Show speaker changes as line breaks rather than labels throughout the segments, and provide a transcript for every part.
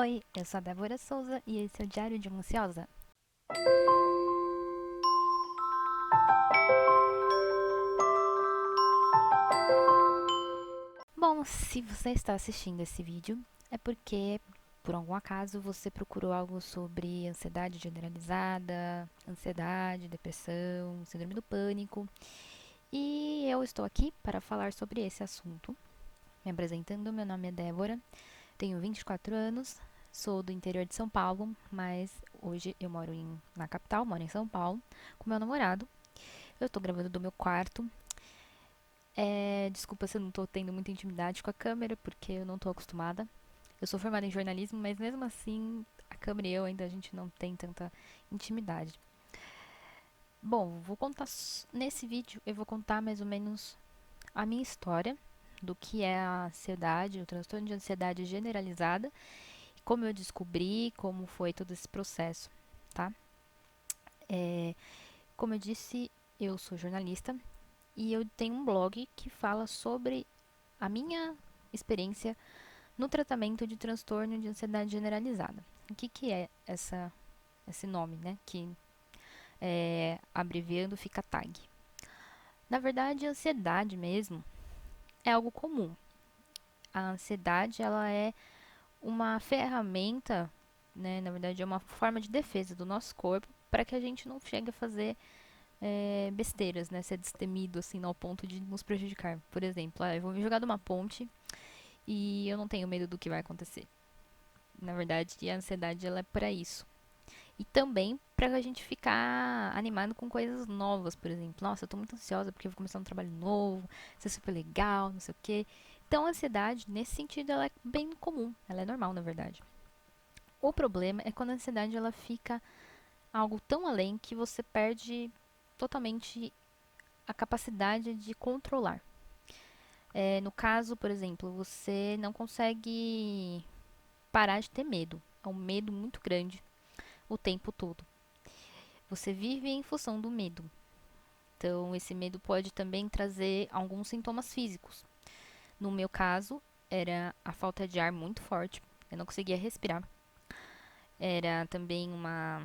Oi, eu sou a Débora Souza e esse é o Diário de uma Ansiosa. Bom, se você está assistindo esse vídeo, é porque, por algum acaso, você procurou algo sobre ansiedade generalizada, ansiedade, depressão, síndrome do pânico, e eu estou aqui para falar sobre esse assunto. Me apresentando, meu nome é Débora, tenho 24 anos, sou do interior de São Paulo, mas hoje eu moro na capital, moro em São Paulo, com meu namorado. Eu estou gravando do meu quarto. Desculpa se eu não tô tendo muita intimidade com a câmera, porque eu não tô acostumada. Eu sou formada em jornalismo, mas mesmo assim, a câmera e eu ainda a gente não tem tanta intimidade. Bom, nesse vídeo eu vou contar mais ou menos a minha história do que é a ansiedade, o transtorno de ansiedade generalizada, como eu descobri, como foi todo esse processo, tá? É, como eu disse, eu sou jornalista e eu tenho um blog que fala sobre a minha experiência no tratamento de transtorno de ansiedade generalizada. O que é esse nome, né? Que abreviando fica TAG. Na verdade, a ansiedade mesmo é algo comum. A ansiedade ela é uma ferramenta, né? Na verdade, é uma forma de defesa do nosso corpo para que a gente não chegue a fazer besteiras, né? Ser destemido assim ao ponto de nos prejudicar. Por exemplo, eu vou me jogar de uma ponte e eu não tenho medo do que vai acontecer. Na verdade, a ansiedade ela é para isso. E também para a gente ficar animado com coisas novas, por exemplo. Nossa, eu tô muito ansiosa porque eu vou começar um trabalho novo, isso é super legal, não sei o quê. Então, a ansiedade, nesse sentido, ela é bem comum, ela é normal, na verdade. O problema é quando a ansiedade ela fica algo tão além que você perde totalmente a capacidade de controlar. No caso, por exemplo, você não consegue parar de ter medo. É um medo muito grande o tempo todo. Você vive em função do medo. Então, esse medo pode também trazer alguns sintomas físicos. No meu caso, era a falta de ar muito forte. Eu não conseguia respirar. Era também uma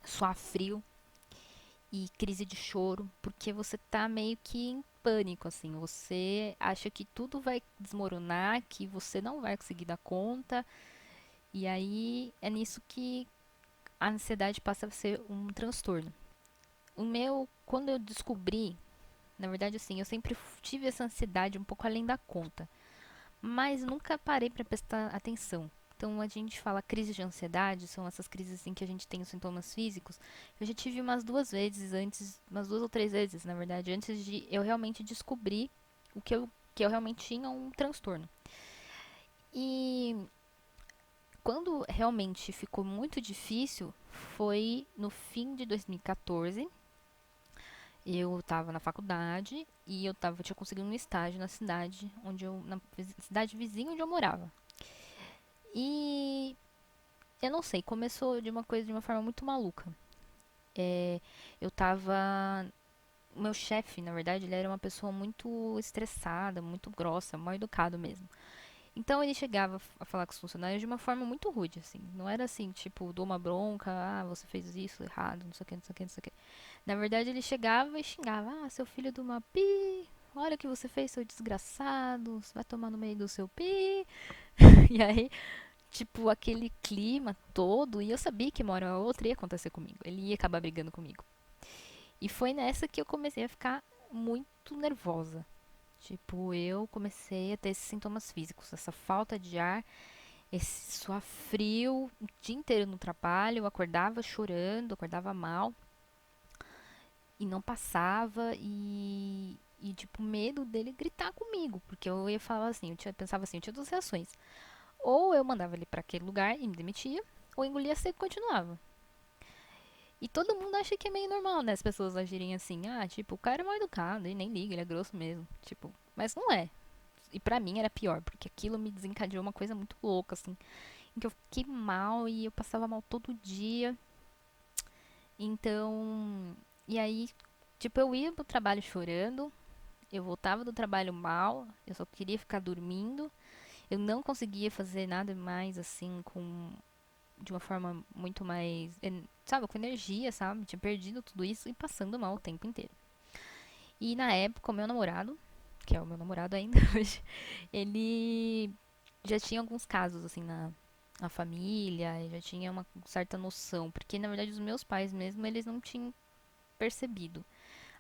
suar frio e crise de choro, porque você tá meio que em pânico, assim. Você acha que tudo vai desmoronar, que você não vai conseguir dar conta. E aí é nisso que a ansiedade passa a ser um transtorno. O meu, quando eu descobri, na verdade, assim, eu sempre tive essa ansiedade um pouco além da conta, mas nunca parei para prestar atenção. Então, a gente fala crise de ansiedade, são essas crises em que a gente tem os sintomas físicos. Eu já tive umas duas vezes antes, umas duas ou três vezes, na verdade, antes de eu realmente descobrir que eu realmente tinha um transtorno. E quando realmente ficou muito difícil foi no fim de 2014. Eu estava na faculdade e tinha conseguido um estágio na cidade na cidade vizinha onde eu morava. E eu não sei, começou de uma forma muito maluca. É, eu tava, o meu chefe, na verdade, ele era uma pessoa muito estressada, muito grossa, mal educado mesmo. Então ele chegava a falar com os funcionários de uma forma muito rude, assim. Não era assim, tipo, dou uma bronca, ah, você fez isso errado, não sei o que, não sei o que, não sei o que. Na verdade, ele chegava e xingava: ah, seu filho de uma pi, olha o que você fez, seu desgraçado, você vai tomar no meio do seu pi. E aí, tipo, aquele clima todo, e eu sabia que uma hora ou outra ia acontecer comigo, ele ia acabar brigando comigo. E foi nessa que eu comecei a ficar muito nervosa. Tipo, eu comecei a ter esses sintomas físicos, essa falta de ar, esse suar frio o dia inteiro no trabalho, eu acordava chorando, acordava mal e não passava e tipo, medo dele gritar comigo, porque eu ia falar assim, pensava assim, eu tinha duas reações. Ou eu mandava ele para aquele lugar e me demitia, ou engolia seco e continuava. E todo mundo acha que é meio normal, né? As pessoas agirem assim, ah, tipo, o cara é mal educado, ele nem liga, ele é grosso mesmo. Tipo, mas não é. E pra mim era pior, porque aquilo me desencadeou uma coisa muito louca, assim, em que eu fiquei mal e eu passava mal todo dia. Então, e aí, tipo, eu ia pro trabalho chorando, eu voltava do trabalho mal, eu só queria ficar dormindo, Eu não conseguia fazer nada mais assim de uma forma muito mais, sabe, com energia, sabe? Tinha perdido tudo isso e passando mal o tempo inteiro. E na época, o meu namorado, que é o meu namorado ainda hoje, ele já tinha alguns casos assim na família, e já tinha uma certa noção, porque na verdade os meus pais mesmo, eles não tinham percebido.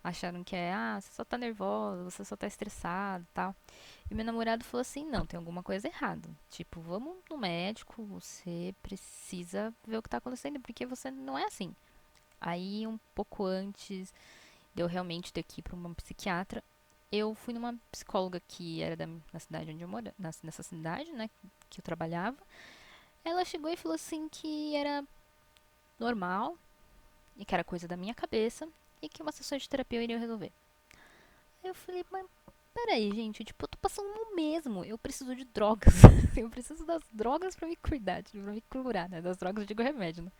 Acharam que você só tá nervosa, você só tá estressado e tal. E meu namorado falou assim: não, tem alguma coisa errada. Tipo, vamos no médico, você precisa ver o que tá acontecendo, porque você não é assim. Aí, um pouco antes de eu realmente ter que ir pra uma psiquiatra, eu fui numa psicóloga que era na cidade onde eu moro, nessa cidade, né, que eu trabalhava. Ela chegou e falou assim que era normal e que era coisa da minha cabeça e que uma sessão de terapia eu iria resolver. Aí eu falei, mas peraí, gente, tipo, eu tô passando no mesmo. Eu preciso de drogas. Eu preciso das drogas pra me cuidar, pra me curar, né? Das drogas eu digo remédio, né?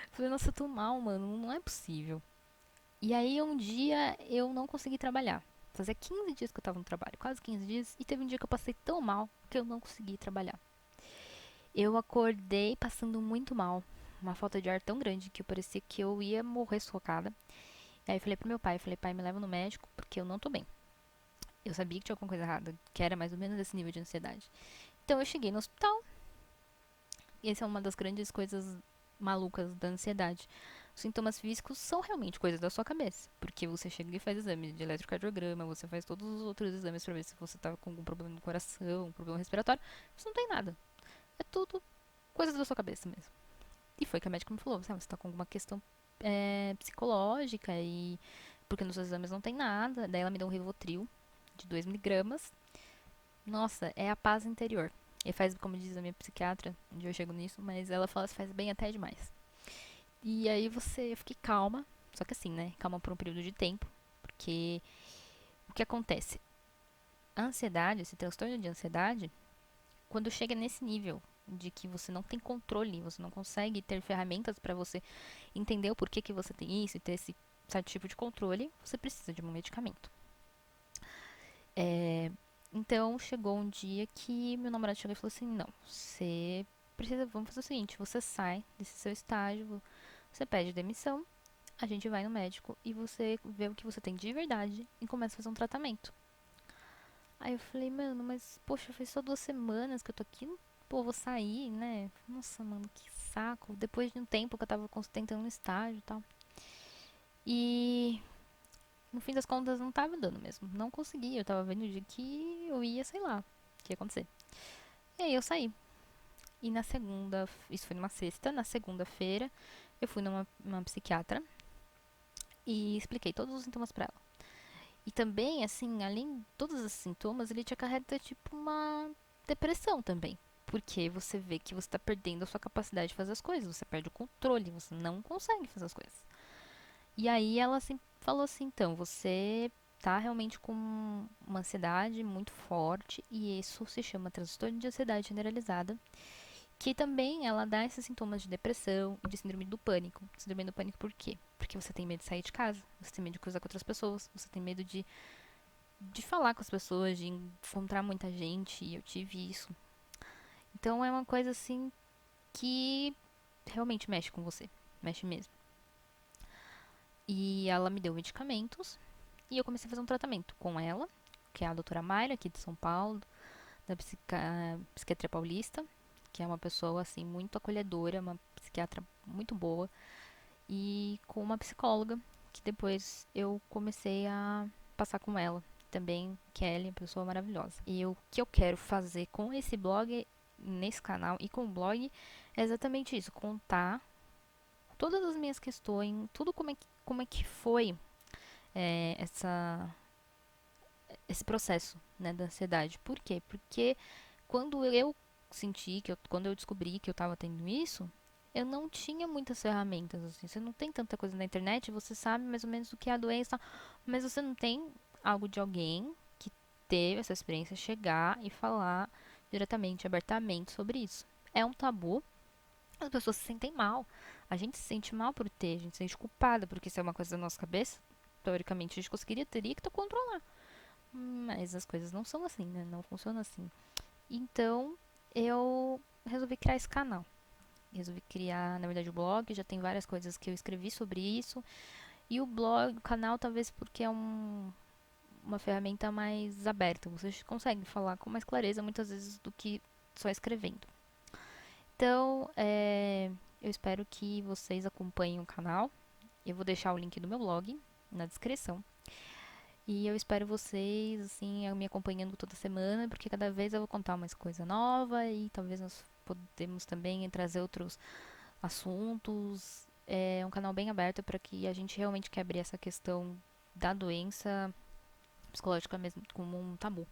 Eu falei, nossa, eu tô mal, mano, não é possível. E aí um dia eu não consegui trabalhar. Fazia 15 dias que eu tava no trabalho, quase 15 dias, e teve um dia que eu passei tão mal que eu não consegui trabalhar. Eu acordei passando muito mal, uma falta de ar tão grande que eu parecia que eu ia morrer sufocada. E aí eu falei pro meu pai, falei, pai, me leva no médico porque eu não tô bem. Eu sabia que tinha alguma coisa errada, que era mais ou menos esse nível de ansiedade. Então eu cheguei no hospital, e essa é uma das grandes coisas malucas da ansiedade. Os sintomas físicos são realmente coisas da sua cabeça, porque você chega e faz exame de eletrocardiograma, você faz todos os outros exames pra ver se você tá com algum problema no coração, um problema respiratório. Você não tem nada. É tudo coisas da sua cabeça mesmo. E foi que a médica me falou, você tá com alguma questão psicológica e porque nos seus exames não tem nada. Daí ela me deu um Rivotril de 2 mg. Nossa, é a paz interior. E faz, como diz a minha psiquiatra, um dia eu chego nisso, mas ela fala que faz bem até demais. E aí eu fiquei calma, só que assim, né? Calma por um período de tempo, porque o que acontece? A ansiedade, esse transtorno de ansiedade, quando chega nesse nível de que você não tem controle, você não consegue ter ferramentas para você entender o porquê que você tem isso e ter esse certo tipo de controle, você precisa de um medicamento. É, então chegou um dia que meu namorado chegou e falou assim: não, você precisa, vamos fazer o seguinte, você sai desse seu estágio, você pede demissão, a gente vai no médico e você vê o que você tem de verdade e começa a fazer um tratamento. Aí eu falei, mano, mas poxa, faz só 2 semanas que eu tô aqui, pô, vou sair, né? Nossa, mano, que saco. Depois de um tempo que eu tava tentando um estágio e tal. E no fim das contas não tava dando mesmo. Não consegui. Eu tava vendo o dia que eu ia, sei lá, o que ia acontecer. E aí eu saí. E na segunda, isso foi numa sexta, na segunda-feira, eu fui numa psiquiatra e expliquei todos os sintomas pra ela. E também, assim, além de todos os sintomas, ele te acarreta tipo uma depressão também. Porque você vê que você tá perdendo a sua capacidade de fazer as coisas, você perde o controle, você não consegue fazer as coisas. E aí ela assim, falou assim, então, você tá realmente com uma ansiedade muito forte e isso se chama transtorno de ansiedade generalizada, que também ela dá esses sintomas de depressão e de síndrome do pânico. Síndrome do pânico por quê? Porque você tem medo de sair de casa, você tem medo de cruzar com outras pessoas, você tem medo de falar com as pessoas, de encontrar muita gente, e eu tive isso. Então é uma coisa assim que realmente mexe com você, mexe mesmo. E ela me deu medicamentos e eu comecei a fazer um tratamento com ela, que é a doutora Mayra, aqui de São Paulo, da Psiquiatria Paulista, que é uma pessoa assim muito acolhedora, uma psiquiatra muito boa, e com uma psicóloga, que depois eu comecei a passar com ela. Também Kelly, uma pessoa maravilhosa. E o que eu quero fazer com esse blog, nesse canal e com o blog, é exatamente isso: contar todas as minhas questões, tudo como é que foi essa esse processo, né, da ansiedade. Por quê? Porque quando eu quando eu descobri que eu estava tendo isso, eu não tinha muitas ferramentas, assim. Você não tem tanta coisa na internet, você sabe mais ou menos o que é a doença, mas você não tem algo de alguém que teve essa experiência chegar e falar diretamente, abertamente sobre isso. É um tabu, as pessoas se sentem mal. A gente se sente mal por ter, a gente se sente culpada, porque isso é uma coisa da nossa cabeça. Teoricamente, a gente teria que controlar. Mas as coisas não são assim, né? Não funcionam assim. Então, eu resolvi criar esse canal. Resolvi criar, na verdade, o blog. Já tem várias coisas que eu escrevi sobre isso. E o blog, o canal, talvez porque é uma ferramenta mais aberta. Você consegue falar com mais clareza muitas vezes do que só escrevendo. Então, eu espero que vocês acompanhem o canal. Eu vou deixar o link do meu blog na descrição. E eu espero vocês, assim, me acompanhando toda semana, porque cada vez eu vou contar uma coisa nova e talvez nós podemos também trazer outros assuntos. É um canal bem aberto para que a gente realmente quebre essa questão da doença psicológica mesmo como um tabu,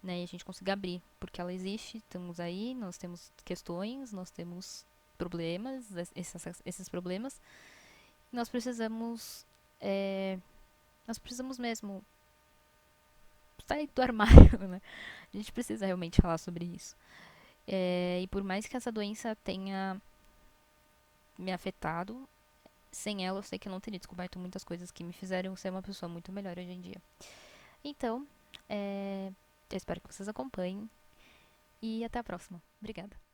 né? E a gente consiga abrir, porque ela existe, estamos aí, nós temos questões, nós temos problemas, esses problemas, e é, nós precisamos mesmo sair do armário, né? A gente precisa realmente falar sobre isso. E por mais que essa doença tenha me afetado, sem ela eu sei que eu não teria descoberto muitas coisas que me fizeram ser uma pessoa muito melhor hoje em dia. Então, eu espero que vocês acompanhem e até a próxima. Obrigada.